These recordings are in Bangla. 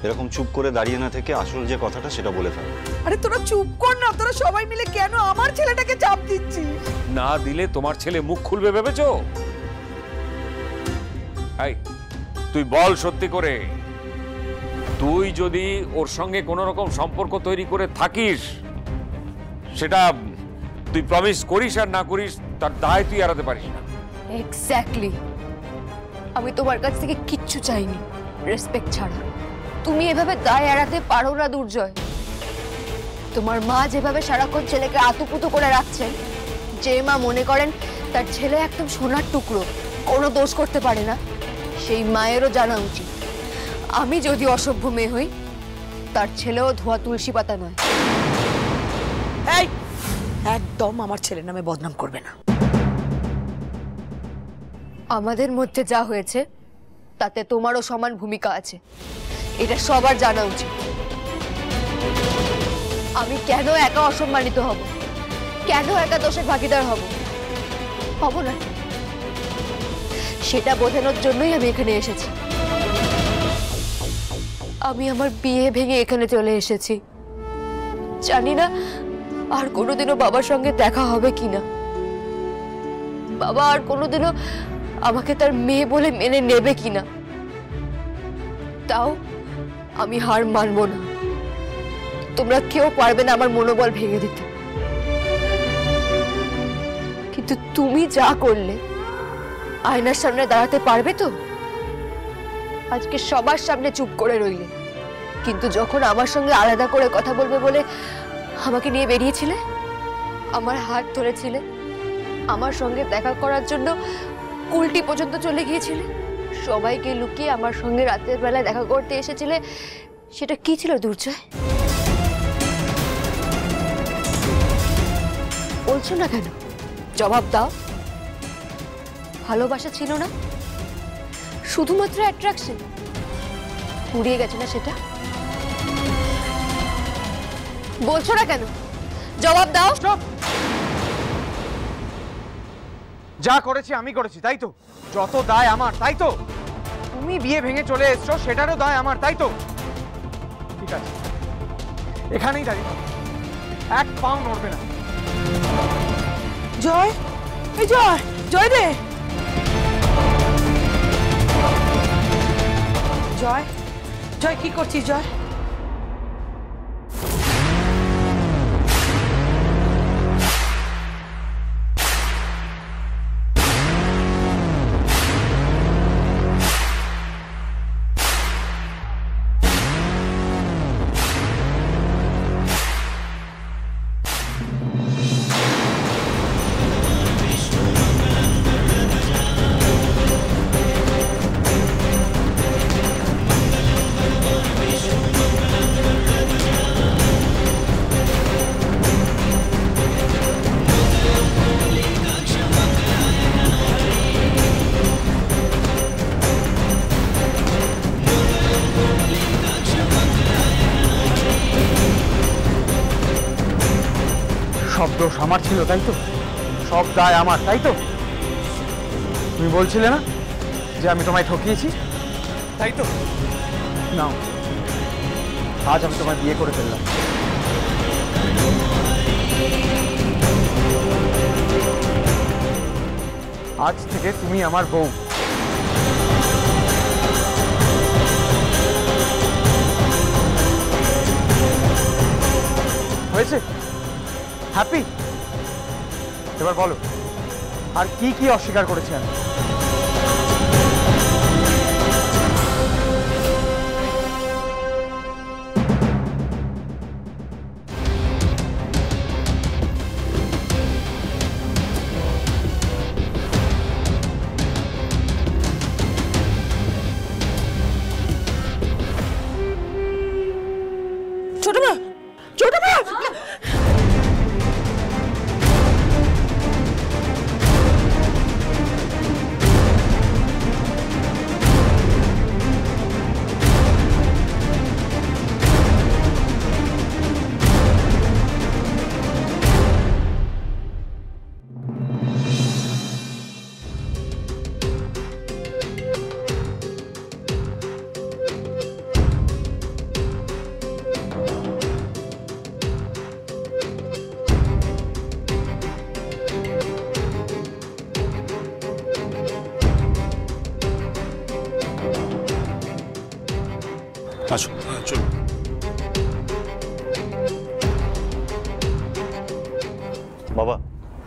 এরকম চুপ করে দাঁড়িয়ে না থেকে আসল যে কথাটা সেটা বলে ফেল। আরে তোরা চুপ কর না, তোরা সবাই মিলে কেন আমার ছেলেটাকে চাপ দিচ্ছিস? না দিলে তোমার ছেলে মুখ খুলবে ভেবেছো? এই তুই বল সত্যি করে, তুই যদি ওর সঙ্গে কোনো রকম সম্পর্ক তৈরি করে থাকিস, সেটা তুই প্রমিস করিস আর না করিস তার দায় তুই এড়াতে পারিস না। এক্স্যাক্টলি, আমি তোমার কাছ থেকে কিচ্ছু চাইনি রেসপেক্ট ছাড়া। তুমি এভাবে দায় এড়াতে পারো না দুর্জয়। তোমার মা যেভাবে সারাক্ষণ ছেলেকে আতুপুতু করে রাখছেন, যে মা মনে করেন তার ছেলে একদম সোনার টুকরো, কোনো দোষ করতে পারে না, সেই মায়েরও জানা উচিত আমি যদি অসভ্য মেয়ে হই, তার ছেলেও ধোয়া তুলসী পাতা নয়। এই একদম আমার ছেলের নামে বদনাম করবে না। আমাদের মধ্যে যা হয়েছে তাতে তোমারও সমান ভূমিকা আছে, এটা সবার জানা উচিত। আমি কেন একা অসম্মানিত হব, কেন একা দোষের ভাগিদার হব না, সেটা বোঝানোর জন্যই আমি এখানে এসেছি। আমি আমার বিয়ে ভেঙে এখানে চলে এসেছি, জানি না আর কোনোদিনও বাবার সঙ্গে দেখা হবে কিনা, বাবা আর কোনোদিনও আমাকে তার মেয়ে বলে মেনে নেবে কিনা। তাও আমি হার মানব না, তোমরা কেউ পারবে না আমার মনোবল ভেঙে দিতে। কিন্তু তুমি যা করলে, আয়নার সামনে দাঁড়াতে পারবে তো? আজকে সবার সামনে চুপ করে রইলে, কিন্তু যখন আমার সঙ্গে আলাদা করে কথা বলবে বলে আমাকে নিয়ে বেরিয়েছিলে, আমার হাত ধরেছিলে, আমার সঙ্গে দেখা করার জন্য কুলটি পর্যন্ত চলে গিয়েছিলে, সবাইকে লুকিয়ে আমার সঙ্গে রাতের বেলায় দেখা করতে এসেছিলে, সেটা কি ছিল দুর্জয়? বলছো না কেন? জবাব দাও। ভালোবাসা ছিল না, শুধুমাত্র অ্যাট্রাকশন? ফুরিয়ে গেছে না সেটা? বলছো না কেন? জবাব দাও। যা করেছি আমি করেছি, তাই তো? যত দায় আমার, তাই তো? তুমি বিয়ে ভেঙে চলে এসছো, সেটারও দায় আমার, তাই তো? ঠিক আছে, এখানেই দাঁড়িয়ে থাকো, এক পাও নড়বে না। জয়, এই জয়, জয় রে, জয়, জয় কি করছিস জয়? সব দোষ আমার ছিল, তাই তো? সব দায় আমার, তাই তো? তুমি বলছিলে না যে আমি তোমায় ঠকিয়েছি, তাই তো? নাও, আজ আমি তোমায় বিয়ে করে ফেললাম। আজ থেকে তুমি আমার বউ। হয়েছে? হ্যাপি? এবার বলো, আর কি কি অস্বীকার করেছি আমি? ছোট মা, ছোট মা, আসুন চলুন। বাবা,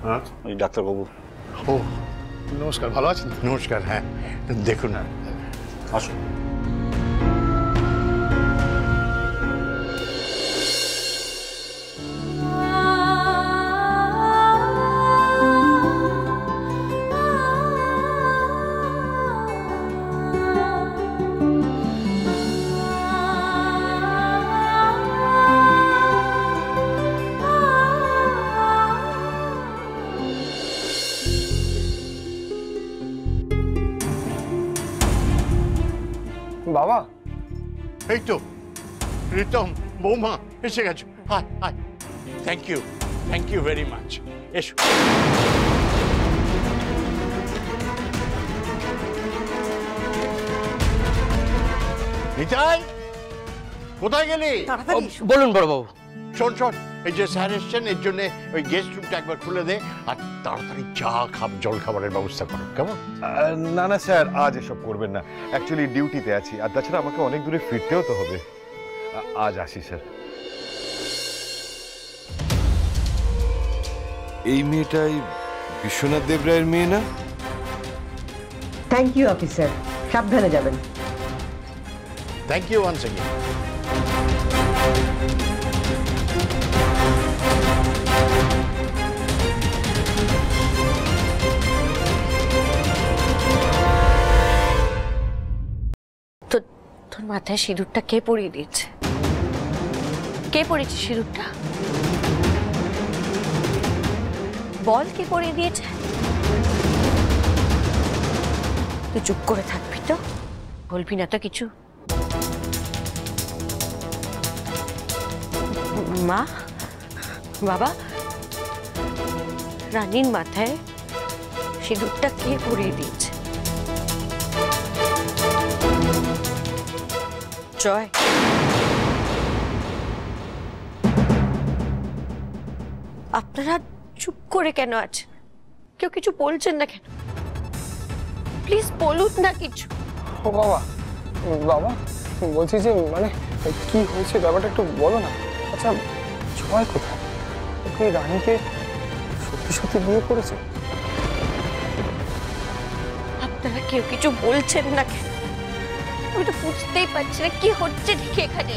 হ্যাঁ ওই ডাক্তারবাবু। ও নমস্কার, ভালো আছেন? নমস্কার, হ্যাঁ দেখুন না। আসুন। বাবা, এই তো প্রীতম, বৌমা এসে গেছো। Hi hi, thank you very much. এসো। নিতাই, কোথায় গেলি? তাড়াতাড়ি এসো। বলুন বড়বাবু। শোন শোন, এই যে স্যার এসছেন, এর জন্য ওই গেস্ট রুমটা একবার খুলে দে, আর তাড়াতাড়ি চা জল খাবারের ব্যবস্থা করো, কেমন? না না স্যার, আজ এসব করবেন না। অ্যাকচুয়ালি ডিউটিতে আছি, আর তাছাড়া আমাকে অনেক দূরে ফিরতেও তো হবে। আজ আসি স্যার। এই মেয়েটাই বিশ্বনাথ দেবরায়ের মেয়ে না? থ্যাংক ইউ অফিসার, সাবধানে যাবেন। Thank you once again. তোর মাথায় সিঁদুরটা কে পরিয়ে দিয়েছে? কে পরিয়েছে সিঁদুরটা? বল, কে পরিয়ে দিয়েছে? তুই চুপ করে থাকবি তো? বলবি না তো কিছু? মা, বাবা, রানীর মাথায় সিঁদুরটা কে পরিয়ে দিয়েছে? জয়, আপনারা চুপ করে কেন আছেন? কেউ কিছু বলছেন না কেন? প্লিজ বলুন না কিছু। ও বাবা, বাবা বলছি যে মানে কি হয়েছে ব্যাপারটা একটু বলো না। আচ্ছা, জয় কোথায়? ওকে রানীকে সত্যি সত্যি বিয়ে করেছে? আপনারা কেউ কিছু বলছেন না কেন? আমি তো বুঝতেই পারছি না কি হচ্ছে দেখি এখানে।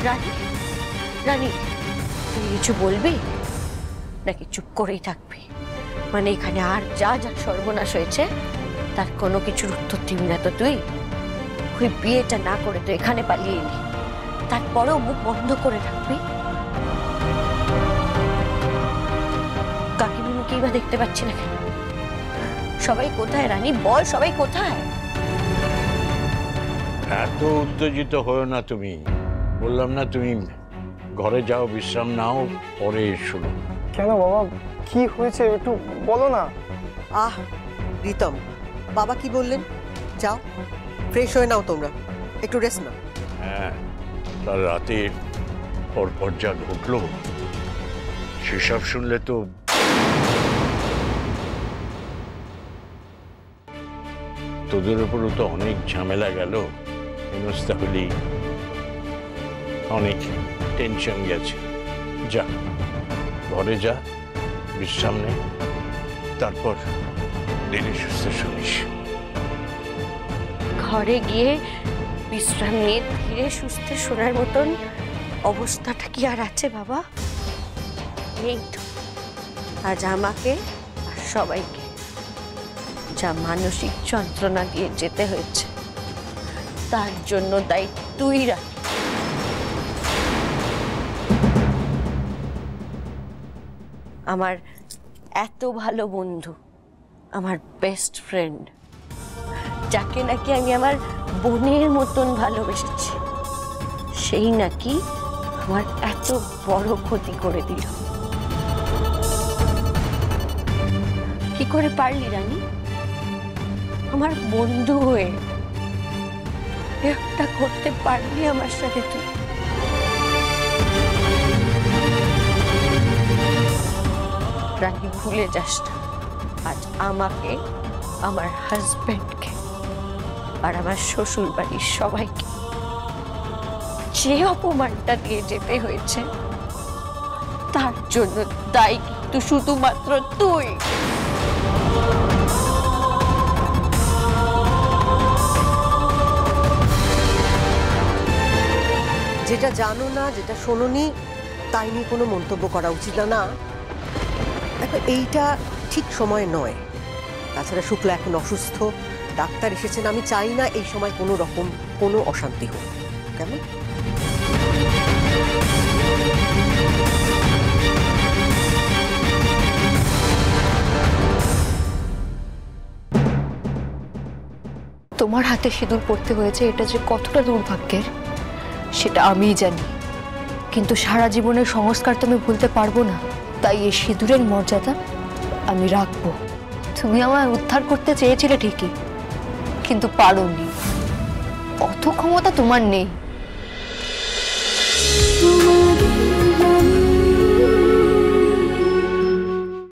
রানী, রানী, তুই কিছু বলবি নাকি চুপ করেই থাকবি? মানে এখানে আর যা যা সর্বনাশ হয়েছে তার কোনো কিছুর উত্তর দিবি না তো তুই? ওই বিয়েটা না করে তো এখানে পালিয়ে এলি, তারপরেও মুখ বন্ধ করে রাখবি? কাকিমুনিকেই বা দেখতে পাচ্ছি না কেন? সবাই কোথায় রানী? বল, সবাই কোথায়? এত উত্তেজিত হও না তুমি, বললাম না তুমি ঘরে যাও, বিশ্রাম নাও, পরে এসো। কেন বাবা, কি হয়েছে একটু বলো না। আহ প্রীতম, বাবা কি বললেন? যাও ফ্রেশ হয়ে নাও, তোমরা একটু রেস্ট নাও। হ্যাঁ, কাল রাতে পরপর যা ঘটলো সেসব শুনলে তো তোদের উপরও তো অনেক ঝামেলা গেল, হেনস্থা হলি, অনেক টেনশন গেছে। যা ঘরে যা, বিশ্রাম নে, তারপর ধীরে সুস্থে শুনিস। ঘরে গিয়ে বিশ্রাম নিয়ে ধীরে সুস্থে শোনার মতন অবস্থাটা কি আর আছে বাবা? নেই তো। আজ আমাকে আর সবাইকে যা মানসিক যন্ত্রণা দিয়ে যেতে হয়েছে তার জন্য দায়ী তুই রাখ। আমার এত ভালো বন্ধু, আমার বেস্ট ফ্রেন্ড, যাকে নাকি আমি আমার বোনের মতন ভালোবেসেছি, সেই নাকি আমার এত বড় ক্ষতি করে দিল। কি করে পারলি রানী? আমার বন্ধু হয়ে একটা করতে পারলি আমার সাথে তুই? রানী ভুলে যাস না, আজ আমাকে আমার হাজবেন্ডকে আর আমার শ্বশুর বাড়ির সবাইকে যে অপমানটা দিয়ে যেতে হয়েছে তার জন্য দায়ী কিন্তু শুধুমাত্র তুই। যেটা জানো না, যেটা শোনোনি, তাই নিয়ে কোনো মন্তব্য করা উচিত না। দেখো, এইটা ঠিক সময় নয়। তাছাড়া শুক্লা এখন অসুস্থ, ডাক্তার এসেছেন। আমি চাই না এই সময় কোনো রকম কোনো অশান্তি হোক। কেমন? তোমার হাতে সিঁদুর পড়তে হয়েছে এটা যে কতটা দুর্ভাগ্যের সেটা আমিই জানি, কিন্তু সারা জীবনের সংস্কার তো আমি ভুলতে পারবো না। তাই এই সিঁদুরের মর্যাদা আমি রাখবো। তুমি আমায় উদ্ধার করতে চেয়েছিলে ঠিকই, কিন্তু পারোনি। অত ক্ষমতা তোমার নেই।